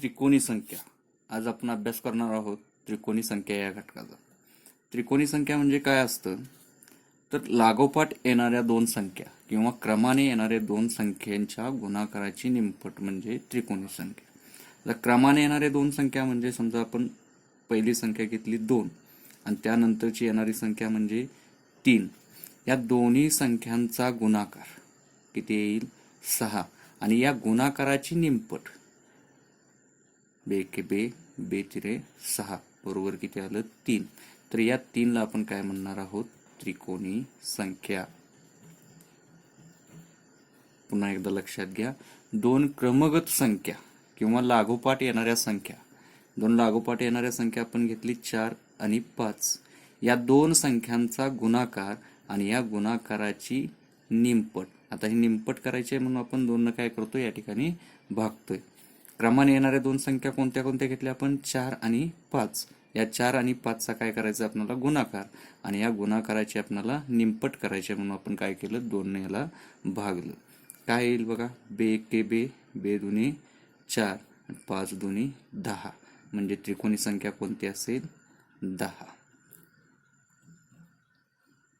त्रिकोणी संख्या. आज आपण अभ्यास करणार आहोत त्रिकोणी संख्या या घटकाचा. त्रिकोणी संख्या म्हणजे काय असतं तर लागोपाठ येणाऱ्या दोन संख्या किंवा क्रमाने येणाऱ्या दोन संख्यांच्या गुणाकाराची निमपट म्हणजे त्रिकोणी संख्या. आता क्रमाने येणाऱ्या दोन संख्या म्हणजे समजा आपण पहिली संख्या घेतली 2 आणि त्यानंतरची येणारी संख्या म्हणजे 3. या दोन्ही संख्यांचा गुणाकार किती येईल 6 आणि या गुणाकाराची निमपट बे के बे बे तिरे 6 बरोबर किती आलं 3. तर या 3ला आपण काय म्हणणार आहोत त्रिकोणी संख्या. पुन्हा एकदा लक्षात घ्या, दोन क्रमगत संख्या किंवा लागोपाठ येणाऱ्या संख्या, दोन लागोपाठ येणाऱ्या संख्या आपण घेतली 4 आणि 5. या दोन संख्यांचा गुणाकार आणि या गुणाकाराची निमपट. आता ही निमपट करायची आहे म्हणून आपण 2 काय करतो या ठिकाणी भागतोय. क्रमाने येणाऱ्या दोन संख्या कोणत्या कोणत्या घेतल्या आपण 4 आणि 5. या 4 आणि 5चा काय करायचं आपल्याला गुणाकार आणि या गुणाकाराची आपल्याला निमपट करायची म्हणून आपण काय केलं 2 ने याला भागलं. काय येईल बघा, बे के बे बे दुनी 4 आणि 5 दुनी 10 म्हणजे त्रिकोणी संख्या कोणती असेल 10.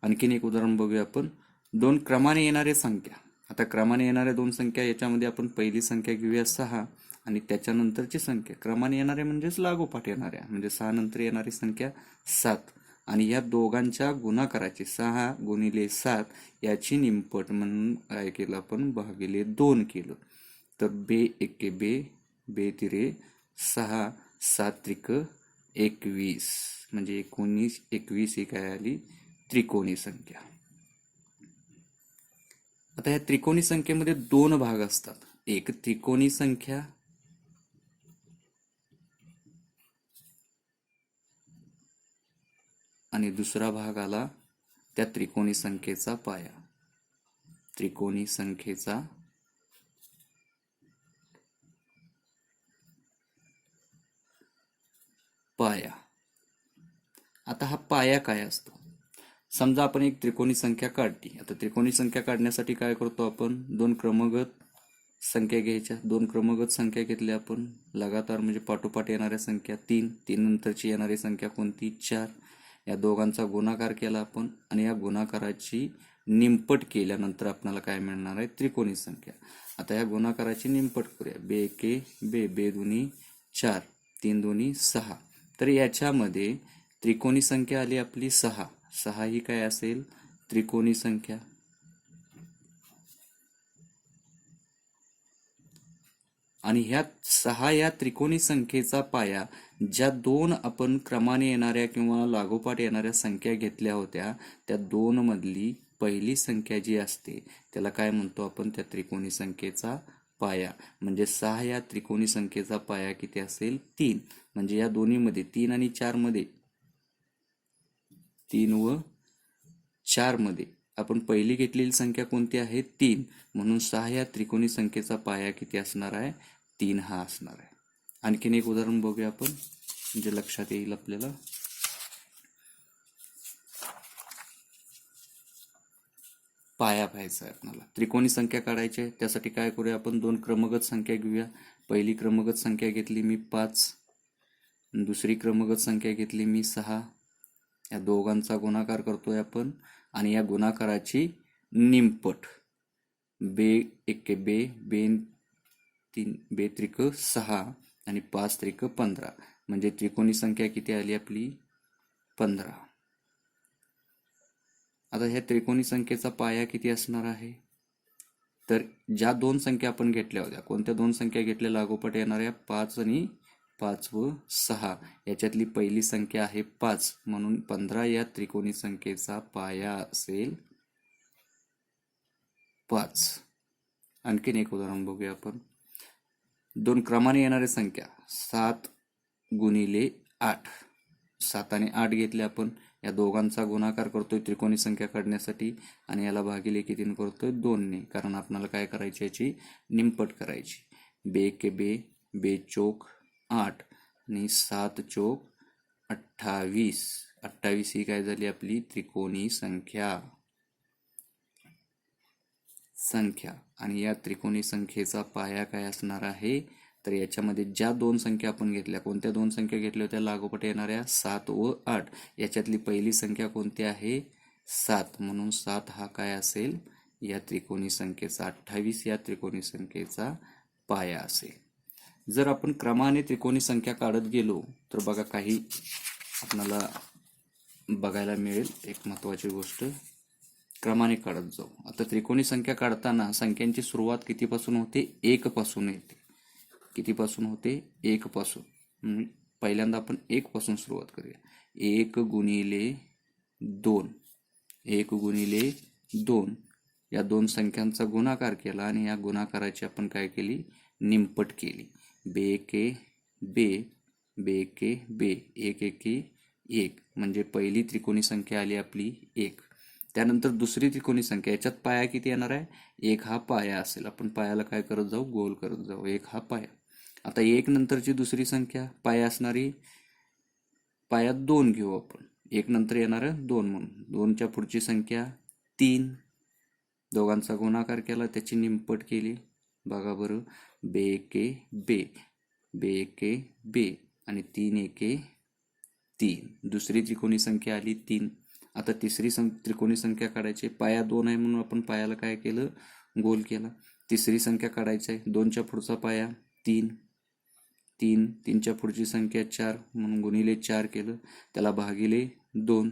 आणखीन एक उदाहरण बघूया आपण. दोन क्रमाने येणाऱ्या संख्या. आता क्रमाने येणाऱ्या दोन संख्या याच्यामध्ये आपण पहिली संख्या घेऊया 6 आणि त्याच्यानंतरची संख्या क्रमाने येणाऱ्या म्हणजेच लागोपाठ येणाऱ्या म्हणजे 6 नंतर येणारी संख्या 7 आणि या दोघांच्या गुणाकाराची 6 गुणिले 7 याची निमपट म्हणून काय केलं आपण भागिले 2 केलं. तर बे एके बे बे तिरे 6 7 त्रिक 21 म्हणजे 19 21 ही काय आली त्रिकोणी संख्या. आता या त्रिकोणी संख्येमध्ये दोन भाग असतात. एक त्रिकोणी संख्या आणि दुसरा भाग आला त्या त्रिकोणी संख्येचा पाया. त्रिकोणी संख्येचा पाया. आता हा पाया काय असतो. समजा आपण एक त्रिकोणी संख्या काढली. आता त्रिकोणी संख्या काढण्यासाठी काय करतो आपण दोन क्रमगत संख्या घ्यायच्या. दोन क्रमगत संख्या घेतल्या आपण लगातार म्हणजे पाठोपाठ येणाऱ्या संख्या 3 नंतरची येणारी संख्या कोणती 4. या दोघांचा गुणाकार केला आपण आणि या गुणाकाराची निमपट केल्यानंतर आपल्याला काय मिळणार आहे त्रिकोणी संख्या. आता या गुणाकाराची निमपट करूया. बे के बे बे दुनी 4 3 दुनी 6. तर याच्यामध्ये त्रिकोणी संख्या आली आपली 6. 6 ही काय असेल त्रिकोणी संख्या. आणि ह्या 6 या त्रिकोणी संख्येचा पाया ज्या दोन आपण क्रमाने येणाऱ्या किंवा लागोपाठ येणाऱ्या संख्या घेतल्या होत्या त्या दोन मधली पहिली संख्या जी असते त्याला काय म्हणतो आपण त्या त्रिकोणी संख्येचा पाया. म्हणजे 6 या त्रिकोणी संख्येचा पाया किती असेल 3. म्हणजे या दोन्ही मध्ये 3 आणि 4 मध्ये 3 व 4 मध्ये आपण पहिली घेतलेली संख्या कोणती आहे 3. म्हणून 6 या त्रिकोणी संख्येचा पाया किती असणार आहे 3 हा असणार आहे. आणखीन एक उदाहरण बघूया आपण म्हणजे लक्षात येईल आपल्याला. पाया पाहायचा आहे आपल्याला. त्रिकोणी संख्या काढायची आहे त्यासाठी काय करूया आपण दोन क्रमगत संख्या घेऊया. पहिली क्रमगत संख्या घेतली मी 5, दुसरी क्रमगत संख्या घेतली मी 6. या दोघांचा गुणाकार करतोय आपण आणि या गुणाकाराची निमपट बे एके बे बे 3 बे त्रिक 6 आणि 5 त्रिक 15 म्हणजे त्रिकोणी संख्या किती आली आपली 15. आता ह्या त्रिकोणी संख्येचा पाया किती असणार आहे तर ज्या दोन संख्या आपण घेतल्या होत्या कोणत्या दोन संख्या घेतल्या लागोपाठ येणाऱ्या 5 आणि 5 व 6 याच्यातली पहिली संख्या आहे 5 म्हणून 15 या त्रिकोणी संख्येचा पाया असेल 5. आणखीन एक उदाहरण बघूया आपण. दोन क्रमाने येणाऱ्या संख्या 7 गुणिले 8. 7 आणि 8 घेतले आपण. या दोघांचा गुणाकार करतोय त्रिकोणी संख्या काढण्यासाठी आणि याला भागिले कितीने करतोय 2 ने कारण आपल्याला काय करायची याची निमपट करायची. बे के बे बे चोक 8 आणि 7 चोक 28. 28 ही काय झाली आपली त्रिकोणी संख्या. आणि या त्रिकोणी संख्येचा पाया काय असणार आहे तर याच्यामध्ये ज्या दोन संख्या आपण घेतल्या, कोणत्या दोन संख्या घेतल्या होत्या लागोपाठ येणाऱ्या? 7 व 8. याच्यातली पहिली संख्या कोणती आहे? 7. म्हणून 7 हा काय असेल? या त्रिकोणी संख्येचा 28 या त्रिकोणी संख्येचा पाया असेल. जर आपण क्रमाने त्रिकोणी संख्या काढत गेलो तर बघा काही आपल्याला बघायला मिळेल. एक महत्त्वाची गोष्ट, क्रमाने काढत जाऊ. आता त्रिकोणी संख्या काढताना संख्यांची सुरुवात कितीपासून होते? 1 पासून येते. कितीपासून होते? 1 पासून. पहिल्यांदा आपण 1 पासून सुरुवात करूया. 1 गुणिले 2. 1 गुणिले 2 या दोन संख्यांचा गुणाकार केला आणि या गुणाकाराची आपण काय केली? निमपट केली. बेके बे, बेके बे, एक एके 1. म्हणजे पहिली त्रिकोणी संख्या आली आपली 1. त्यानंतर दुसरी त्रिकोणी संख्या, याच्यात पाया किती येणार आहे? 1 हा पाया असेल. आपण पायाला काय करत जाऊ? गोल करत जाऊ. 1 हा पाया. आता 1 नंतरची दुसरी संख्या पाया असणारी, पायात 2 घेऊ आपण. 1 नंतर येणार 2 म्हणून. 2च्या पुढची संख्या 3. दोघांचा गुणाकार केला, त्याची निमपट केली. बघा बरं, बेके बे, बेके बे आणि 3 एके 3. दुसरी त्रिकोणी संख्या आली 3. आता तिसरी त्रिकोणी संख्या काढायची. पाया 2 आहे म्हणून आपण पायाला काय केलं? गोल केला. तिसरी संख्या काढायची आहे. 2च्या पुढचा पाया 3. 3. 3च्या पुढची संख्या 4 म्हणून गुणिले 4 केलं. त्याला भागिले 2.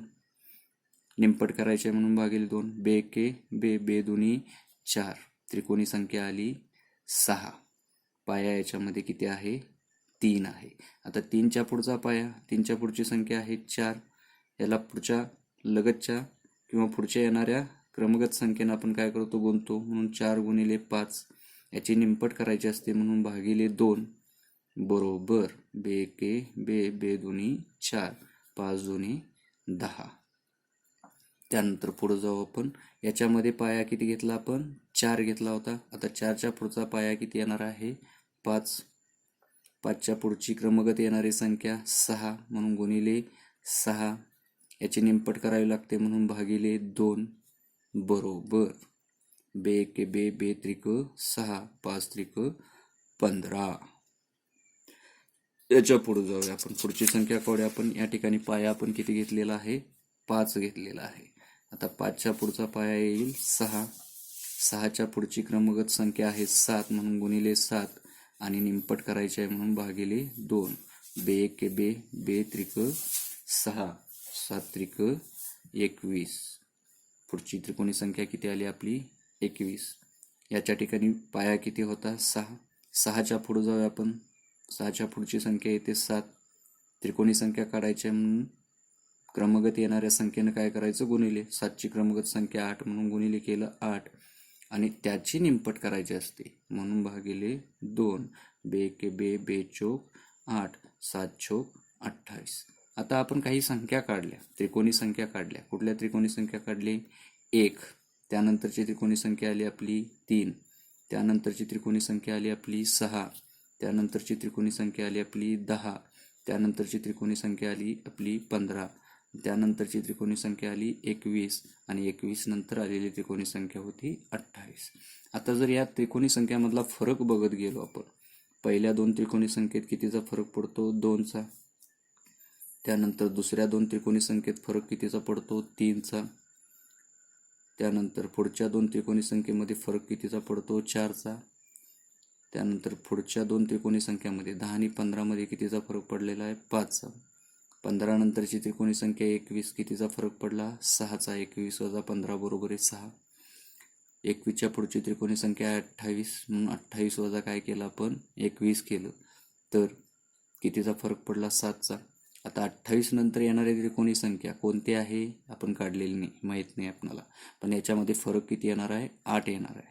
निमपट करायचे म्हणून भागिले 2. बेके बे, बे दुनी 4. त्रिकोणी संख्या आली 6. पाया याच्यामध्ये किती आहे? 3 आहे. आता 3च्या पुढचा पाया, 3च्या पुढची संख्या आहे 4. याला पुढच्या लगतच्या किंवा पुढच्या येणाऱ्या क्रमगत संख्येनं आपण काय करतो? गुणतो. म्हणून 4 गुणिले 5. याची निमपट करायची असते म्हणून भागिले 2. बरोबर बेके बे, बे दुनी 4, 5 दुनी 10. त्यानंतर पुढे जाऊ आपण. याच्यामध्ये पाया किती घेतला आपण? 4 घेतला होता. आता 4च्या पुढचा पाया किती येणार आहे? 5. 5च्या पुढची क्रमगत येणारी संख्या 6 म्हणून गुणिले 6. याची निमपट करावी लागते म्हणून भागिले 2. बरोबर बेके बे, बे त्रिक 6, 5 त्रिक 15. याच्या पुढे जाऊया आपण. पुढची संख्या काढूया आपण. या ठिकाणी पाया आपण किती घेतलेला आहे? 5 घेतलेला आहे. आता 5च्या पुढचा पाया येईल 6. 6च्या पुढची क्रमगत संख्या आहे 7 म्हणून गुणिले 7 आणि निमपट करायचे आहे म्हणून भागिले 2. बेके बे, बे त्रिक 6, 7 त्रिक 21. पुढची त्रिकोणी संख्या किती आली आपली? 21. याच्या ठिकाणी पाया किती होता? 6. 6च्या पुढे जाऊया आपण. 6च्या पुढची संख्या येते 7. त्रिकोणी संख्या काढायची म्हणून क्रमगत येणाऱ्या संख्येनं काय करायचं? गुणिले. 7ची क्रमगत संख्या 8 म्हणून गुणिले केलं 8 आणि त्याची निमपट करायची असते म्हणून भागिले 2. बेके बे, बे चोक 8, 7 चोक 28. आता आपण काही संख्या काढल्या, त्रिकोणी संख्या काढल्या. कुठल्या त्रिकोणी संख्या काढली? 1. त्यानंतरची त्रिकोणी संख्या आली आपली 3. त्यानंतरची त्रिकोणी संख्या आली आपली 6. त्यानंतरची त्रिकोणी संख्या आली आपली 10. त्यानंतरची त्रिकोणी संख्या आली आपली 15. त्यानंतरची त्रिकोणी संख्या आली 21 आणि 21 नंतर आलेली त्रिकोणी संख्या होती 28. आता जर या त्रिकोणी संख्यामधला फरक बघत गेलो आपण, पहिल्या 2 त्रिकोणी संख्येत कितीचा फरक पडतो? 2चा. त्यानंतर दुसऱ्या 2 त्रिकोणी संख्येत फरक कितीचा पडतो? 3चा. त्यानंतर पुढच्या 2 त्रिकोणी संख्येमध्ये फरक कितीचा पडतो? 4चा. त्यानंतर पुढच्या 2 त्रिकोणी संख्यामध्ये 10 आणि 15 मध्ये कितीचा फरक पडलेला आहे? 5चा. 15 नंतरची त्रिकोणी संख्या 21, कितीचा फरक पडला? 6चा. 21 वजा 15 बरोबर आहे 6. 21च्या पुढची त्रिकोणी संख्या आहे 28 म्हणून 28 वजा काय केलं आपण? 21 केलं तर कितीचा फरक पडला? 7चा. आता 28 नंतर येणारी त्रिकोणी संख्या कोणती आहे? आपण काढलेली नाही, माहीत नाही आपणाला, पण याच्यामध्ये फरक किती येणार आहे? 8 येणार आहे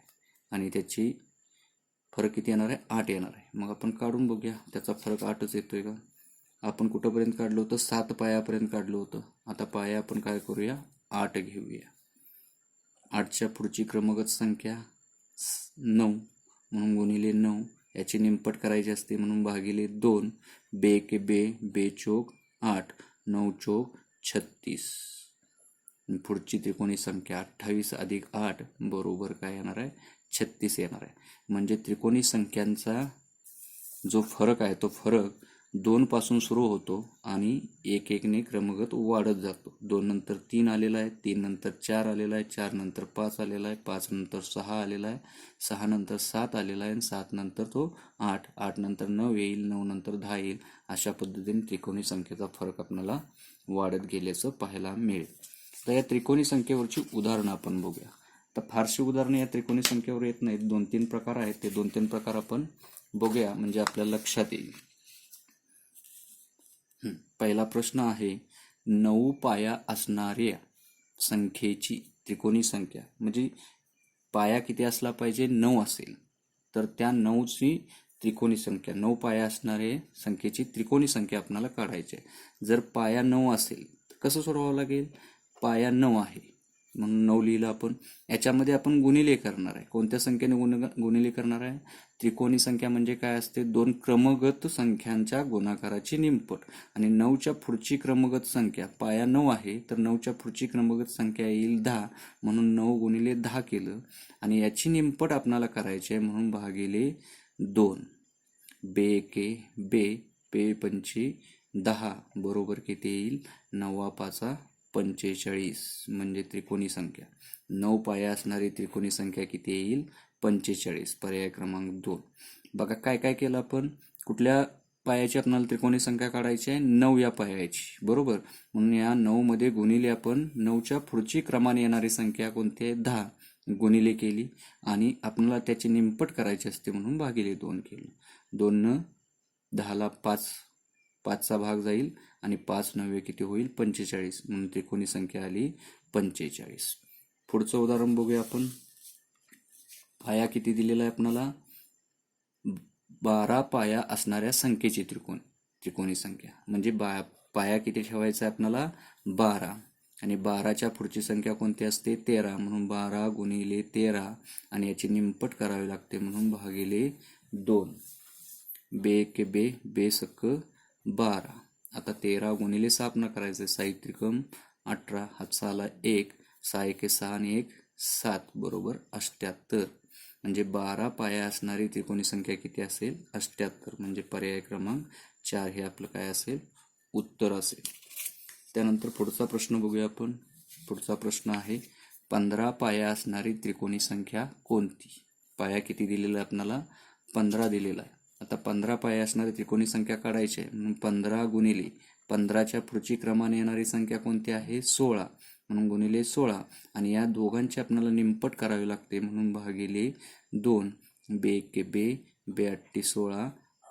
आणि त्याची फरक किती येणार आहे? 8 येणार आहे. मग आपण काढून बघूया त्याचा फरक 8च येतोय का? आपण कुठंपर्यंत काढलं होतं? 7 पायापर्यंत काढलं होतं. आता पाया आपण काय करूया? 8 घेऊया. 8च्या पुढची क्रमगत संख्या 9 म्हणून गुणिले 9. याची निमपट करायची असते म्हणून भागिले 2. बेके बे, बे चोक 8, 9 चोक 36. पुढची त्रिकोणी संख्या 28 अधिक 8 बरोबर काय येणार आहे? 36 येणार आहे. म्हणजे त्रिकोणी संख्यांचा जो फरक आहे तो फरक 2 पासून सुरू होतो आणि एक एकने क्रमगत वाढत जातो. 2 नंतर 3 आलेला आहे, 3 नंतर 4 आलेला आहे, 4 नंतर 5 आलेला आहे, 5 नंतर 6 आलेला आहे, 6 नंतर 7 आलेला आहे आणि 7 नंतर तो 8, 8 नंतर 9 येईल, 9 नंतर 10 येईल. अशा पद्धतीने त्रिकोणी संख्येचा फरक आपल्याला वाढत गेल्याचं पाहायला मिळेल. तर या त्रिकोणी संख्येवरची उदाहरणं आपण बघूया. तर फारशी उदाहरणं या त्रिकोणी संख्येवर येत नाहीत. 2-3 प्रकार आहेत, ते 2-3 प्रकार आपण बघूया म्हणजे आपल्या लक्षात येईल. पहिला प्रश्न आहे, 9 पाया असणाऱ्या संख्येची त्रिकोणी संख्या, म्हणजे पाया किती असला पाहिजे, 9 असेल तर त्या 9ची त्रिकोणी संख्या, 9 पाया असणाऱ्या संख्येची त्रिकोणी संख्या आपल्याला काढायची आहे. जर पाया 9 असेल तर कसं सोडवावं लागेल, पाया 9 आहे म्हणून 9 लिहिलं आपण. याच्यामध्ये आपण गुणिले करणार आहे. कोणत्या संख्येने गुणिले करणार आहे, त्रिकोणी संख्या म्हणजे काय असते, 2 क्रमगत संख्यांच्या गुणाकाराची निमपट. आणि 9च्या पुढची क्रमगत संख्या, पाया 9 आहे तर 9च्या पुढची क्रमगत संख्या येईल 10, म्हणून 9 गुणिले 10 केलं. आणि याची निमपट आपल्याला करायची आहे म्हणून भागिले 2. बे एके बे, पे पंची 10 बरोबर किती येईल, 9 5 45 म्हणजे त्रिकोणी संख्या. 9 पाया असणारी त्रिकोणी संख्या किती येईल, 45. पर्याय क्रमांक 2. बघा काय काय केलं आपण, कुठल्या पायाची आपल्याला त्रिकोणी संख्या काढायची आहे, 9 या पायाची, बरोबर. म्हणून या 9 मध्ये गुणिले आपण 9च्या पुढची क्रमाने येणारी संख्या कोणती आहे, 10 गुणिले केली आणि आपल्याला त्याची निमपट करायची असते म्हणून भागिले 2 केलं. 2 न 10ला 5, 5चा भाग जाईल आणि 5 9 किती होईल, 45 म्हणून त्रिकोणी संख्या आली 45. पुढचं उदाहरण बघूया आपण. पाया किती दिलेला आहे आपल्याला, 12 पाया असणाऱ्या संख्येची त्रिकोणी संख्या, म्हणजे पाया किती ठेवायचा आहे आपल्याला, 12. आणि 12च्या पुढची संख्या कोणती असते, 13, म्हणून 12 गुणिले 13 आणि याची निमपट करावी लागते म्हणून भागिले 2. बे एके बे, बे सक 12. आता 13 गुणिले 6 न करायचं, साहित्रिकम 18, हातचा आला 1, 6 एके 6 आणि 1 7 बरोबर 78. म्हणजे 12 पाया असणारी त्रिकोणी संख्या किती असेल, 78. म्हणजे पर्याय क्रमांक 4 हे आपलं काय असेल, उत्तर असेल. त्यानंतर पुढचा प्रश्न बघूया आपण. पुढचा प्रश्न आहे, 15 पाया असणारी त्रिकोणी संख्या कोणती. पाया किती दिलेला आहे आपल्याला, 15 दिलेला आहे. आता 15 पाया असणारी त्रिकोणी संख्या काढायची आहे म्हणून 15 गुणिले 15च्या पुढची क्रमाने येणारी संख्या कोणती आहे, 16, म्हणून गुणिले 16 आणि या दोघांची आपल्याला निमपट करावी लागते म्हणून भागिले 2. बे एके बे, बे 8 16,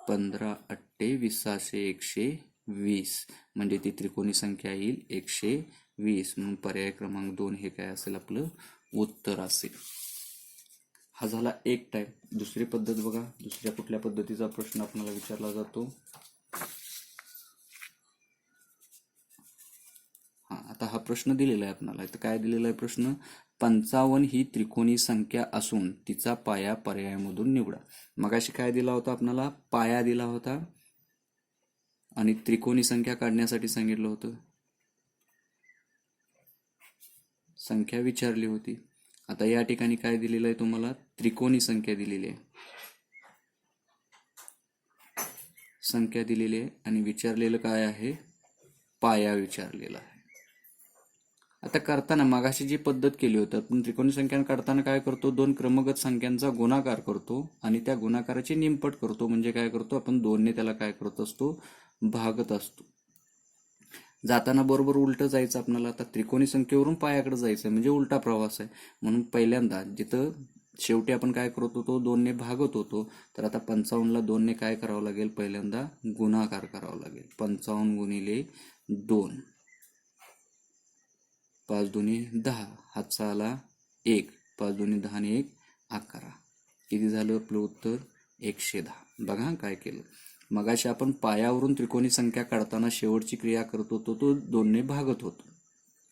15 8 20 120 म्हणजे ती त्रिकोणी संख्या येईल 120. म्हणून पर्याय क्रमांक 2 हे काय असेल, आपलं उत्तर असेल. हा झाला एक टाइप. दुसरी पद्धत बघा, दुसऱ्या कुठल्या पद्धतीचा प्रश्न आपल्याला विचारला जातो. आता हा प्रश्न दिलेला आहे आपल्याला. तर काय दिलेला आहे प्रश्न, 55 ही त्रिकोणी संख्या असून तिचा पाया पर्यायामधून निवडा. मगाशी काय दिला होता आपल्याला, पाया दिला होता आणि त्रिकोणी संख्या काढण्यासाठी सांगितलं होतं, संख्या विचारली होती. आता या ठिकाणी काय दिलेलं आहे तुम्हाला, त्रिकोणी संख्या दिलेली आहे, संख्या दिलेली आहे आणि विचारलेलं काय आहे, पाया विचारलेला आहे. आता करताना मागाशी जी पद्धत केली होती, आपण त्रिकोणी संख्या काढताना काय करतो, 2 क्रमगत संख्यांचा गुणाकार करतो आणि त्या गुणाकाराची निमपट करतो. म्हणजे काय करतो आपण, 2 ने त्याला काय करत असतो, भागत असतो. जाताना बरोबर उलट जायचं आपल्याला. आता त्रिकोणी संख्येवरून पायाकडे जायचं म्हणजे उलटा प्रवास आहे. म्हणून पहिल्यांदा जिथं शेवटी आपण काय करत होतो, 2 ने भागत होतो, तर आता 55ला 2 ने काय करावं लागेल, पहिल्यांदा गुणाकार करावा लागेल. 55 गुणिले 2, 5 दुनी 10, हातचा आला 1, 5 दुनी 10 आणि 1 11. किती झालं आपलं उत्तर, 110. बघा काय केलं, मगाशी आपण पायावरून त्रिकोणी संख्या काढताना शेवटची क्रिया करत होतो तो 2 ने भागत होतो.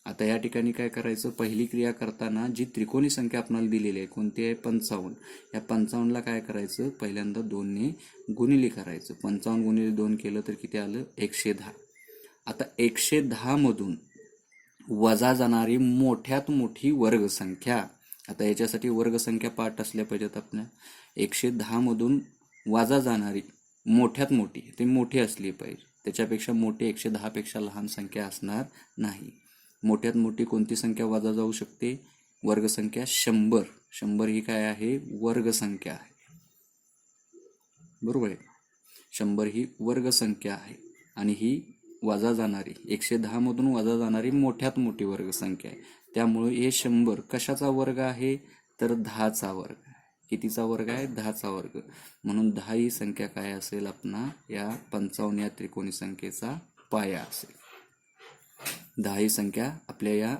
आता या ठिकाणी काय करायचं, पहिली क्रिया करताना जी त्रिकोणी संख्या आपल्याला दिलेली आहे कोणती आहे, 55. या 55ला काय करायचं, पहिल्यांदा 2 ने गुणिले करायचं. 55 गुणिले 2 केलं तर किती आलं, 110. आता 110 मधून वजा जाणारी मोठ्यात मोठी वर्गसंख्या. आता याच्यासाठी वर्गसंख्या पाठ असल्या पाहिजेत आपल्या. 110 मधून वजा जाणारी मोठ्यात मोठी, ते मोठी असली पाहिजे, त्याच्यापेक्षा मोठी 110 पेक्षा लहान संख्या असणार नाही. मोठ्यात मोठी कोणती संख्या वजा जाऊ शकते? वर्गसंख्या 100. 100 ही काय आहे? वर्गसंख्या आहे. बरोबर आहे. 100 ही वर्गसंख्या आहे आणि ही वजा जाणारी 110 मधून वजा जाणारी मोठ्यात मोठी वर्गसंख्या आहे. त्यामुळे हे 100 कशाचा वर्ग आहे? तर 10चा वर्ग आहे. कितीचा वर्ग आहे? 10चा वर्ग. म्हणून 10 ही संख्या काय असेल? आपला या 55 या त्रिकोणी संख्येचा पाया असेल. 10 ही संख्या आपल्या या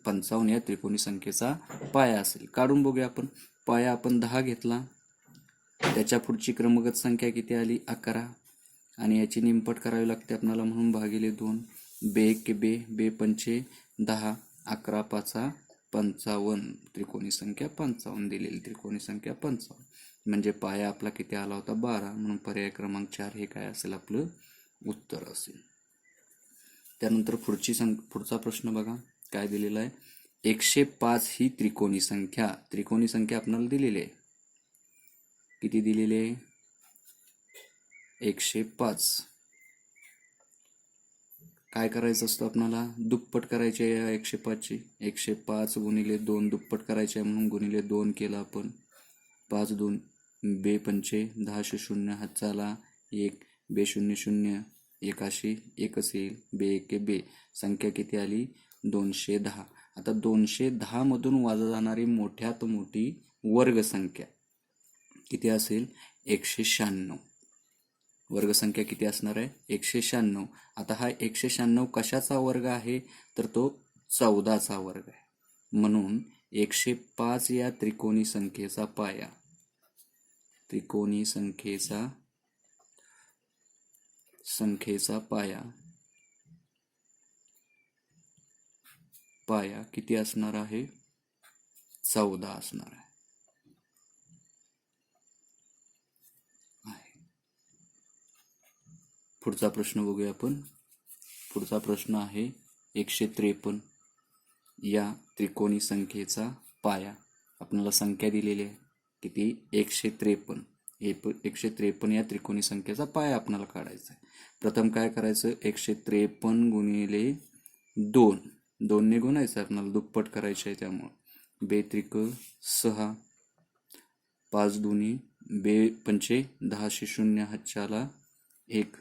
55 या त्रिकोणी संख्येचा पाया असेल. काढून बघूया आपण. पाया आपण 10 घेतला, त्याच्या पुढची क्रमगत संख्या किती आली? 11. आणि याची निमपट करावी लागते आपल्याला, म्हणून भागिले 2. बे एक बे, बे पंचे 10, 11 पाचा 55, त्रिकोणी संख्या 55, दिलेली त्रिकोणी संख्या 55. म्हणजे पाया आपला किती आला होता? 12. म्हणून पर्याय क्रमांक 4 हे काय असेल? आपलं उत्तर असेल. त्यानंतर पुढचा प्रश्न बघा काय दिलेला आहे. 105 ही त्रिकोणी संख्या आपल्याला दिलेली आहे. किती दिलेली आहे? 105. काय करायचं असतं आपल्याला? दुप्पट करायचे या 105ची. 105 गुणिले 2 दुप्पट करायचे आहे, म्हणून गुणिले 2 केलं आपण. 5 2 बे पंचे 10 0 हातचाला 1, बे 0 0 एकाशी एकच येईल. बे एक बे, संख्या किती आली? 210. आता 210 मधून वजा जाणारी मोठ्यात मोठी वर्गसंख्या किती असेल? 196. वर्गसंख्या किती असणार आहे? 196. आता हा 196 कशाचा वर्ग आहे? तर तो 14चा वर्ग आहे. म्हणून 105 या त्रिकोणी संख्येचा पाया, त्रिकोणी संख्येचा पाया किती असणार आहे? 14 असणार आहे. पुढचा प्रश्न बघूया आपण. पुढचा प्रश्न आहे 153 या त्रिकोणी संख्येचा पाया. आपल्याला संख्या दिलेली आहे किती? 153. 153 या त्रिकोणी संख्येचा पाया आपल्याला काढायचा आहे. प्रथम काय करायचं? 153 गुणिले 2, 2 ने गुणायचं आपल्याला, दुप्पट करायचं आहे. त्यामुळं बे त्रिक 6, 5 2 बे पंचे 10 0 हातच्याला 1,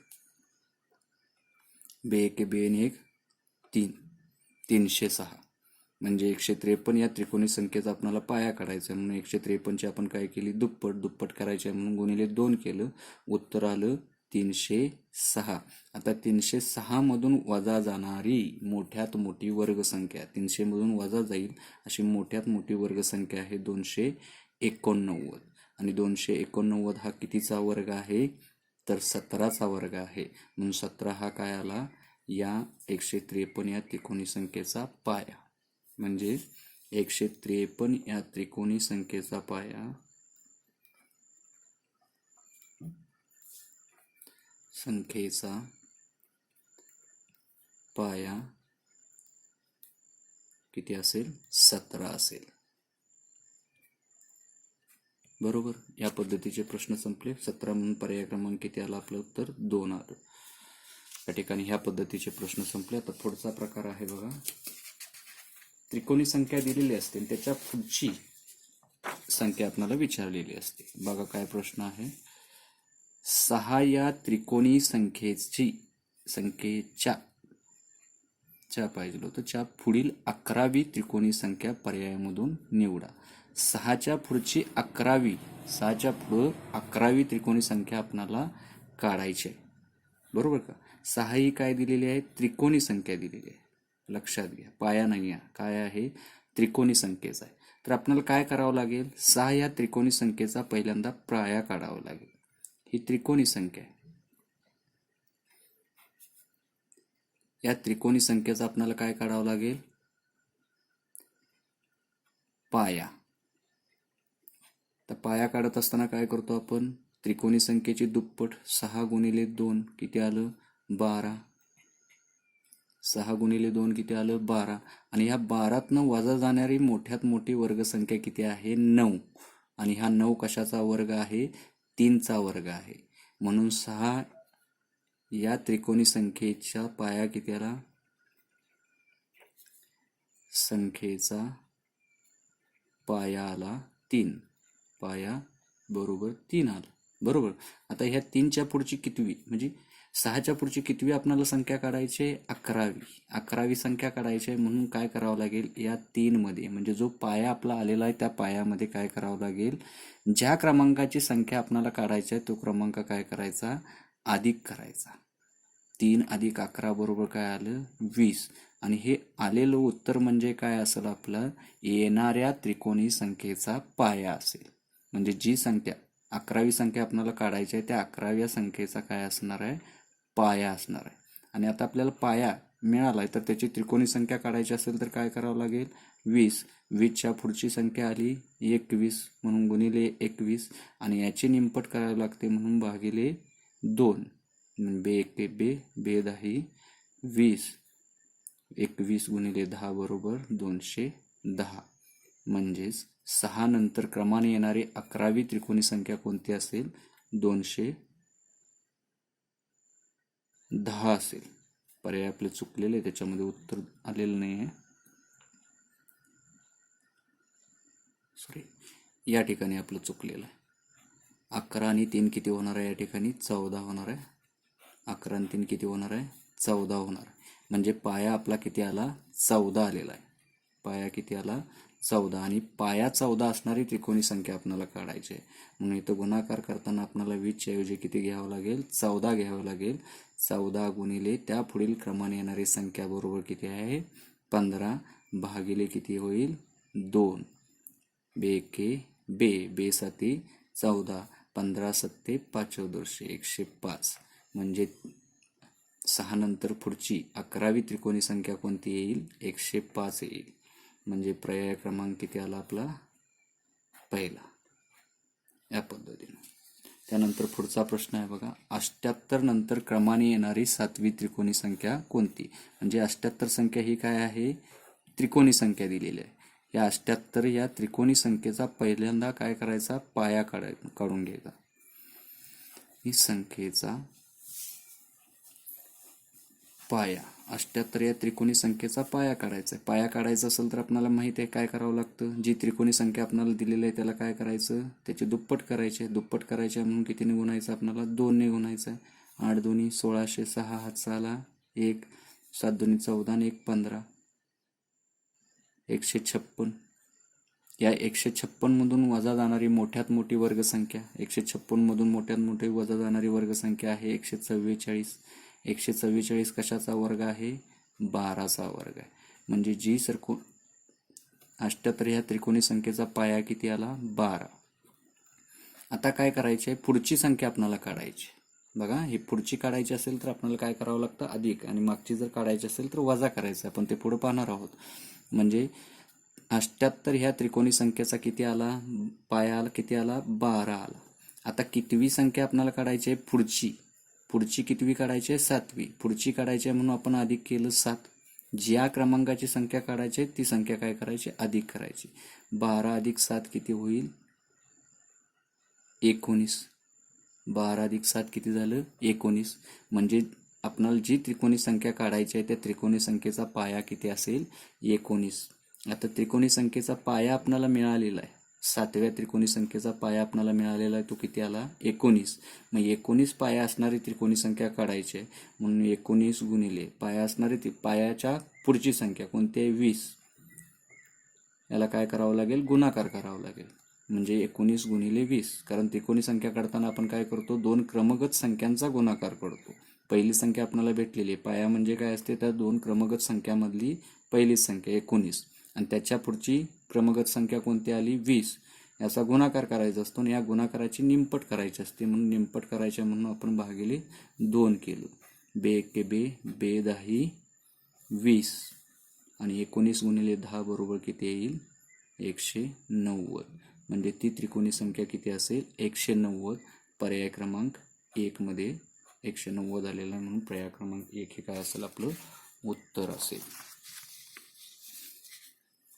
बे एक बे 1 3, 306. म्हणजे 153 या त्रिकोणी संख्येचा आपल्याला पाया काढायचा आहे. म्हणून 153ची आपण काय केली? दुप्पट करायचे, म्हणून गुणिले 2 केलं. उत्तर आलं 306. आता 306 मधून वजा जाणारी मोठ्यात मोठी वर्गसंख्या, 300 मधून वजा जाईल अशी मोठ्यात मोठी वर्गसंख्या आहे 289. आणि 289 हा कितीचा वर्ग आहे? तर 17चा वर्ग आहे. म्हणून 17 हा काय आला? या 153 या त्रिकोणी संख्येचा पाया. म्हणजे 153 या त्रिकोणी संख्येचा पाया किती असेल? 17 असेल. बरोबर. या पद्धतीचे प्रश्न संपले. 17 म्हणून पर्याय क्रमांक किती आला? आपलं उत्तर 2 आलं. या ठिकाणी ह्या पद्धतीचे प्रश्न संपले. आता पुढचा प्रकार आहे बघा. त्रिकोणी संख्या दिलेली असते, त्याच्या पुढची संख्या आपल्याला विचारलेली असते. बघा काय प्रश्न आहे. 6 या त्रिकोणी संख्येच्या पाहिजे होतं च्या पुढील 11वी त्रिकोणी संख्या पर्यायामधून निवडा. 6च्या पुढची 11वी, 6च्या पुढं 11वी त्रिकोणी संख्या आपल्याला काढायची आहे. बरोबर का? 6 ही काय दिलेली आहे? त्रिकोणी संख्या दिलेली आहे. लक्षात घ्या, पाया नाही आहे. काय आहे? त्रिकोणी संख्येचा आहे. तर आपल्याला काय करावं लागेल? 6 या त्रिकोणी संख्येचा पहिल्यांदा पाया काढावा लागेल. ही त्रिकोणी संख्या आहे. या त्रिकोणी संख्येचा आपल्याला काय काढावं लागेल? पाया. तर पाया काढत असताना काय करतो आपण? त्रिकोणी संख्येची दुप्पट 6 गुणिले 2 किती आलं? 12. 6 गुणिले 2 किती आलं? 12. आणि ह्या 12तनं वजा जाणारी मोठ्यात मोठी वर्गसंख्या किती आहे? 9. आणि हा 9 कशाचा वर्ग आहे? 3चा वर्ग आहे. म्हणून 6 या त्रिकोणी संख्येचा पाया किती आला? संख्येचा पाया आला 3. पाया बरोबर 3 आला. बरोबर. आता ह्या 3च्या पुढची कितवी, म्हणजे 6च्या पुढची कितवी आपल्याला संख्या काढायची आहे? 11वी. 11वी संख्या काढायची आहे. म्हणून काय करावं लागेल? या 3 मध्ये, म्हणजे जो पाया आपला आलेला आहे त्या पायामध्ये काय करावं लागेल? ज्या क्रमांकाची संख्या आपल्याला काढायची आहे तो क्रमांक काय करायचा? अधिक करायचा. 3 अधिक 11 बरोबर काय आलं? 20. आणि हे आलेलं उत्तर म्हणजे काय असेल? आपलं येणाऱ्या त्रिकोणी संख्येचा पाया असेल. म्हणजे जी संख्या 11वी संख्या आपल्याला काढायची आहे त्या 11व्या संख्येचा काय असणार आहे? पाया असणार आहे. आणि आता आपल्याला पाया मिळालाय तर त्याची त्रिकोणी संख्या काढायची असेल तर काय करावं लागेल? 20. 20च्या पुढची संख्या आली 21, म्हणून गुणिले 21. आणि याची निमपट करावी लागते म्हणून भागिले 2. बे एके बे, बे दही 20. 21 गुणिले 10 बरोबर 210. म्हणजेच 6 नंतर क्रमाने येणारी 11वी त्रिकोणी संख्या कोणती असेल? 210 असेल. पर्याय आपले चुकलेले, त्याच्यामध्ये उत्तर आलेलं नाही आहे. सॉरी, या ठिकाणी आपलं चुकलेलं आहे. 11 आणि 3 किती होणार आहे? या ठिकाणी 14 होणार आहे. 11 आणि 3 किती होणार आहे? 14 होणार आहे. म्हणजे पाया आपला किती आला? 14 आलेला आहे. पाया किती आला? 14. आणि पाया 14 असणारी त्रिकोणी संख्या आपल्याला काढायची आहे. म्हणून इथं गुणाकार करताना आपल्याला 20च्या ऐवजी किती घ्यावं लागेल? 14 घ्यावं लागेल. 14 गुणिले त्या पुढील क्रमाने येणारी संख्या बरोबर किती आहे? 15 भागिले किती होईल? 2. बे के बे, बे साती 14. 15 सत्ते 5 चौदर्शे 105. म्हणजे 6 नंतर पुढची 11वी त्रिकोणी संख्या कोणती येईल? 105 येईल. म्हणजे पर्याय क्रमांक किती आला आपला? पहिला. या पद्धतीने. त्यानंतर पुढचा प्रश्न आहे बघा. 78 नंतर क्रमाने येणारी 7वी त्रिकोणी संख्या कोणती? म्हणजे 78 संख्या ही काय आहे? त्रिकोणी संख्या दिलेली आहे. या 78 या त्रिकोणी संख्येचा पहिल्यांदा काय करायचा? पाया काढून घ्यायचा. ही संख्येचा पाया, 78 या त्रिकोणी संख्येचा पाया काढायचा आहे. पाया काढायचा असेल तर आपल्याला माहित आहे काय करावं लागतं? जी त्रिकोणी संख्या आपल्याला दिलेली आहे त्याला काय करायचं? त्याचे दुप्पट करायचे. दुप्पट करायचे म्हणून कितीने गुणायचं? आपल्याला 2 ने गुणायचं आहे. 8 दोन्ही 1600, 6 हातचा आला 1, 7 दोन्ही 14 आणि 1 15, 156. या 156 मधून वजा जाणारी मोठ्यात मोठी वर्गसंख्या, 156 मधून मोठ्यात मोठी वजा जाणारी वर्गसंख्या आहे 144. 144 कशाचा वर्ग आहे? 12चा वर्ग आहे. म्हणजे जी 78 ह्या त्रिकोणी संख्येचा पाया किती आला? 12. आता काय करायचे? पुढची संख्या आपल्याला काढायची. बघा, ही पुढची काढायची असेल तर आपल्याला काय करावं लागतं? अधिक. आणि मागची जर काढायची असेल तर वजा करायचं. आपण ते पुढे पाहणार आहोत. म्हणजे 78 ह्या त्रिकोणी संख्येचा किती आला? पाया किती आला? 12 आला. आता कितवी संख्या आपल्याला काढायची आहे? पुढची. पुढची कितवी काढायची आहे? 7वी. पुढची काढायची आहे म्हणून आपण अधिक केलं 7. ज्या क्रमांकाची संख्या काढायची आहे ती संख्या काय करायची? अधिक करायची. 12 अधिक 7 किती होईल? 19. 12 अधिक 7 किती झालं? 19. म्हणजे आपल्याला जी त्रिकोणी संख्या काढायची आहे त्या त्रिकोणी संख्येचा पाया किती असेल? 19. आता त्रिकोणी संख्येचा पाया आपल्याला मिळालेला आहे. 7व्या त्रिकोणी संख्येचा पाया आपल्याला मिळालेला आहे. तो किती आला? 19. मग 19 पाया असणारी त्रिकोणी संख्या काढायची आहे. म्हणून 19 गुणिले पाया असणारी पायाच्या पुढची संख्या कोणती आहे? 20. याला काय करावं लागेल? गुणाकार करावं लागेल. म्हणजे 19 गुणिले 20. कारण त्रिकोणी संख्या काढताना आपण काय करतो? 2 क्रमगत संख्यांचा गुणाकार करतो. पहिली संख्या आपल्याला भेटलेली आहे. पाया म्हणजे काय असते? त्या 2 क्रमगत संख्यामधली पहिली संख्या 19. आणि त्याच्या पुढची क्रमगत संख्या कोणती आली? 20. याचा गुणाकार करायचा असतो आणि या गुणाकाराची निमपट करायची असते. म्हणून निमपट करायच्या म्हणून आपण भागिले 2 केलो. बे एके बे, बे दही 20. आणि 19 गुणिले 10 बरोबर किती येईल? 190. म्हणजे ती त्रिकोणी संख्या किती असेल? 190. पर्याय क्रमांक 1 मध्ये 190 आलेला आहे. म्हणून पर्याय क्रमांक 1 हे काय असेल? आपलं उत्तर असेल.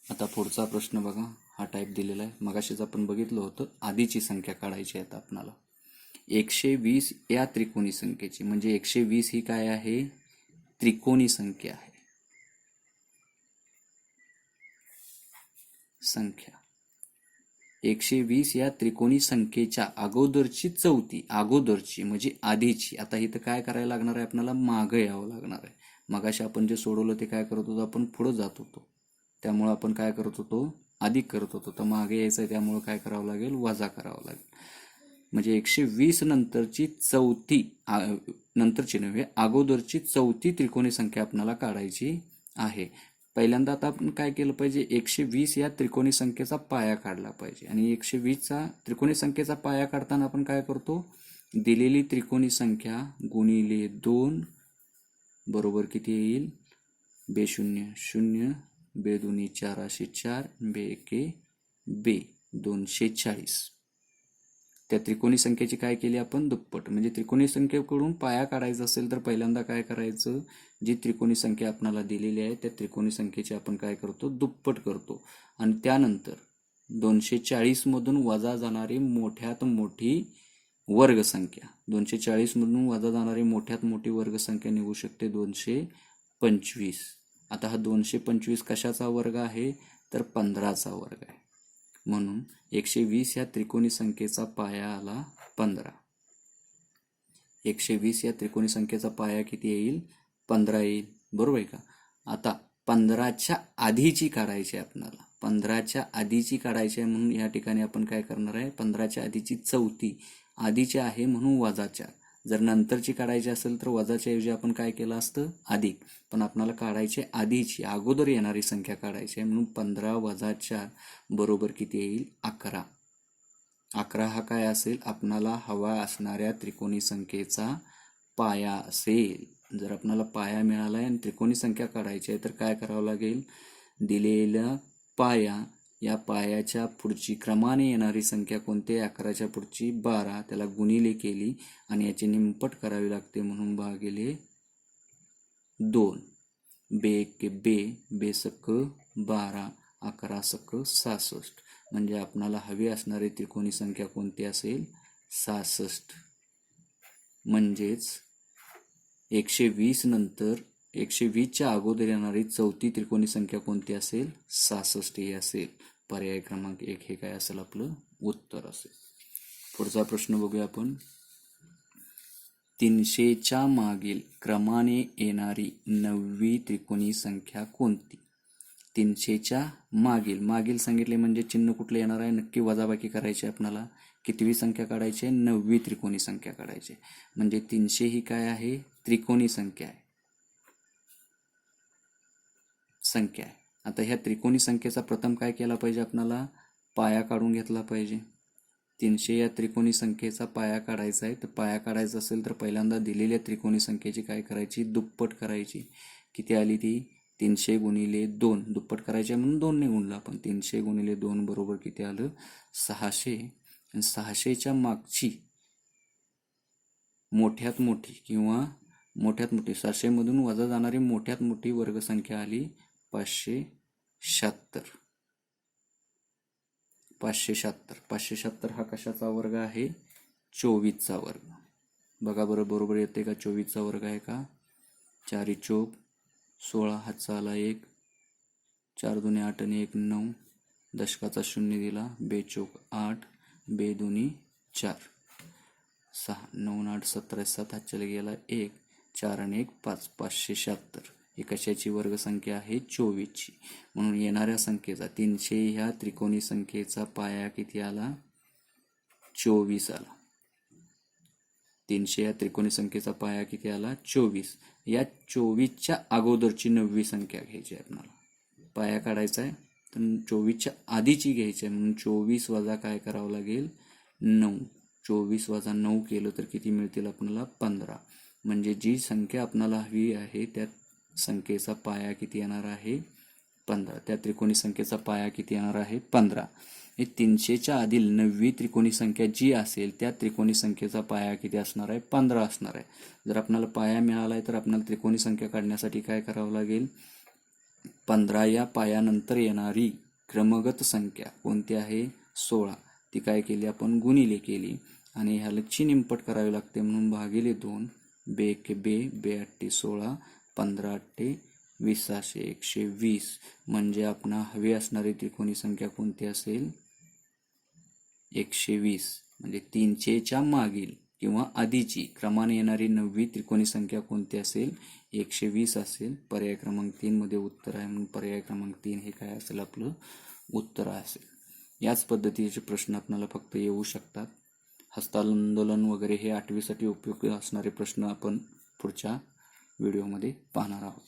आता पुढचा प्रश्न बघा. हा टाईप दिलेला आहे. मगाशीच आपण बघितलं होतं आधीची संख्या काढायची आहे आपणाला. 120 या त्रिकोणी संख्येची, म्हणजे 120 ही काय आहे, त्रिकोणी संख्या आहे. संख्या 120 या त्रिकोणी संख्येच्या अगोदरची अगोदरची म्हणजे आधीची. आता इथं काय करायला लागणार आहे, आपल्याला मागं यावं लागणार आहे. मगाशी आपण जे सोडवलं ते काय करत होतो, आपण पुढे जात होतो, त्यामुळे आपण काय करत होतो, अधिक करत होतो. तर मागे यायचं आहे, त्यामुळे काय करावं लागेल, वजा करावं लागेल. म्हणजे 120 नंतरची नव्हे, अगोदरची चौथी त्रिकोणी संख्या आपल्याला काढायची आहे. पहिल्यांदा आता आपण काय केलं पाहिजे, 120 या त्रिकोणी संख्येचा पाया काढला पाहिजे. आणि 120चा त्रिकोणी संख्येचा पाया काढताना आपण काय करतो, दिलेली त्रिकोणी संख्या गुणिले 2 बरोबर किती येईल, बे 0 0, बे 2 4 असे 4, बे 1 बे 240. त्या त्रिकोणी संख्येची काय केली आपण, दुप्पट. म्हणजे त्रिकोणी संख्येकडून पाया काढायचा असेल तर पहिल्यांदा काय करायचं, जी त्रिकोणी संख्या आपल्याला दिलेली आहे त्या त्रिकोणी संख्येची आपण काय करतो, दुप्पट करतो. आणि त्यानंतर 240 मधून वजा जाणारी मोठ्यात मोठी वर्गसंख्या, 240 मधून वजा जाणारी मोठ्यात मोठी वर्गसंख्या निघू शकते 225. आता हा 225 कशाचा वर्ग आहे, तर 15चा वर्ग आहे. म्हणून 120 या त्रिकोणी संख्येचा पाया आला 15. 120 या त्रिकोणी संख्येचा पाया किती येईल, 15 येईल. बरोबर आहे का. आता 15च्या आधीची काढायची आपल्याला, 15च्या आधीची काढायची आहे. म्हणून या ठिकाणी आपण काय करणार आहे, 15च्या आधीची चौथी, आधीची आहे म्हणून वजाच्या. जर नंतरची काढायची असेल तर वजाच्या ऐवजी आपण काय केलं असतं, अधिक. पण आपल्याला काढायचे आधीची, अगोदर येणारी संख्या काढायची आहे. म्हणून 15 वजा 4 बरोबर किती येईल, 11. 11 हा काय असेल, आपणाला हवा असणाऱ्या त्रिकोणी संख्येचा पाया असेल. जर आपल्याला पाया मिळाला आहे आणि त्रिकोणी संख्या काढायची आहे तर काय करावं लागेल, दिलेला पाया, या पायाच्या पुढची क्रमाने येणारी संख्या कोणती, 11च्या पुढची 12, त्याला गुणिले केली आणि याची निमपट करावी लागते, म्हणून भागिले 2. बे 1 बे, बे सक 12, 11 सक 66. म्हणजे आपणाला हवी असणारी त्रिकोणी संख्या कोणती असेल, 66. म्हणजेच 120 नंतर 120च्या अगोदर येणारी चौथी त्रिकोणी संख्या कोणती असेल, 66 ही असेल. पर्याय क्रमांक 1 हे काय असेल, आपलं उत्तर असेल. पुढचा प्रश्न बघूया आपण. 300च्या मागील क्रमाने येणारी 9वी त्रिकोणी संख्या कोणती. 300च्या मागील सांगितले म्हणजे चिन्ह कुठलं येणार आहे, नक्की वजाबाकी करायची आपल्याला. कितवी संख्या काढायची आहे, 9वी त्रिकोणी संख्या काढायची. म्हणजे 300 ही काय आहे, त्रिकोणी संख्या आहे. आता ह्या त्रिकोणी संख्येचा प्रथम काय केला पाहिजे, आपल्याला पाया काढून घेतला पाहिजे. 300 या त्रिकोणी संख्येचा पाया काढायचा आहे. तर पाया काढायचा असेल तर पहिल्यांदा दिलेल्या त्रिकोणी संख्येची काय करायची, दुप्पट करायची. किती आली ती, 300 गुणिले 2, दुप्पट करायचे म्हणून 2 ने गुणला आपण. 300 गुणिले 2 बरोबर किती आलं, 600. आणि 600च्या मागची मोठ्यात मोठी किंवा मोठ्यात मोठी 600 मधून वजा जाणारी मोठ्यात मोठी वर्गसंख्या आली 576. 576 हा कशाचा वर्ग आहे, 24चा वर्ग. बघा बरं, बरोबर येते का, 24चा वर्ग आहे का. 4 चोक 16, हातचा आला 1, 4 दुने 8 आणि 1 9, दशकाचा 0 दिला, बे चोक 8, बे 2 4, 6 9 8 17 7, हातच्याला गेला 1, 4 आणि 1 5, 576. ही कशाची वर्गसंख्या आहे, 24ची. म्हणून येणाऱ्या संख्येचा 300 ह्या त्रिकोणी संख्येचा पाया किती आला, 24 आला. 300 या त्रिकोणी संख्येचा पाया किती आला, 24. या 24च्या अगोदरची 9वी संख्या घ्यायची आहे आपल्याला. पाया काढायचा आहे तर 24च्या आधीची घ्यायची आहे. म्हणून 24 वजा काय करावं लागेल, 9. 24 वजा 9 केलं तर किती मिळतील आपल्याला, 15. म्हणजे जी संख्या आपल्याला हवी आहे त्या संख्येचा पाया किती येणार आहे, 15. त्या त्रिकोणी संख्येचा पाया किती येणार आहे, 15. हे 300च्या आधील 9वी त्रिकोणी संख्या जी असेल त्या त्रिकोणी संख्येचा पाया किती असणार आहे, 15 असणार आहे. जर आपल्याला पाया मिळाला आहे तर आपल्याला त्रिकोणी संख्या काढण्यासाठी काय करावं लागेल, 15 या पायानंतर येणारी क्रमगत संख्या कोणती आहे, 16, ती काय केली आपण, गुणिले केली. आणि ह्याला चीन इम्पट करावी लागते म्हणून भागिले 2, बे एके बे, बे आठे 16, 15 आठे 20, 120. म्हणजे आपण हवी असणारी त्रिकोणी संख्या कोणती असेल? 120. म्हणजे 300च्या मागील किंवा आधीची क्रमाने येणारी 9वी त्रिकोणी संख्या कोणती असेल? 120 असेल. पर्याय क्रमांक 3 मध्ये उत्तर आहे म्हणून पर्याय क्रमांक 3 हे काय असेल? आपलं उत्तर असेल. याच पद्धतीचे प्रश्न आपल्याला फक्त येऊ शकतात. हस्तांदोलन वगैरे हे 8वी साठी उपयोगी असणारे प्रश्न आपण पुढच्या व्हिडिओमध्ये पाहणार आहोत.